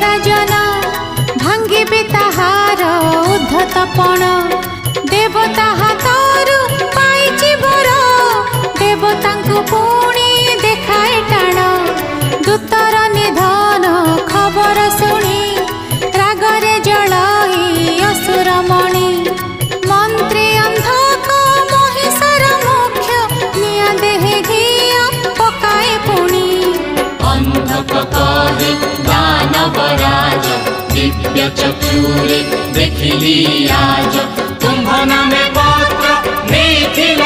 राजन भांगिबे ताहार उद्धतपण देवता हातरू पाइछि वर देवतांकु पुणी देखाए टाण दूतर निधन खबर शुणी रागरे जलाई असुरमणि मंत्री अंधक महिषर मुख्य निया देहे घिया पकाए पुणी अंधक कहे दानवराज दिव्य चक्षुरे देखिली आज तुम्भ नामे पत्र नेथिल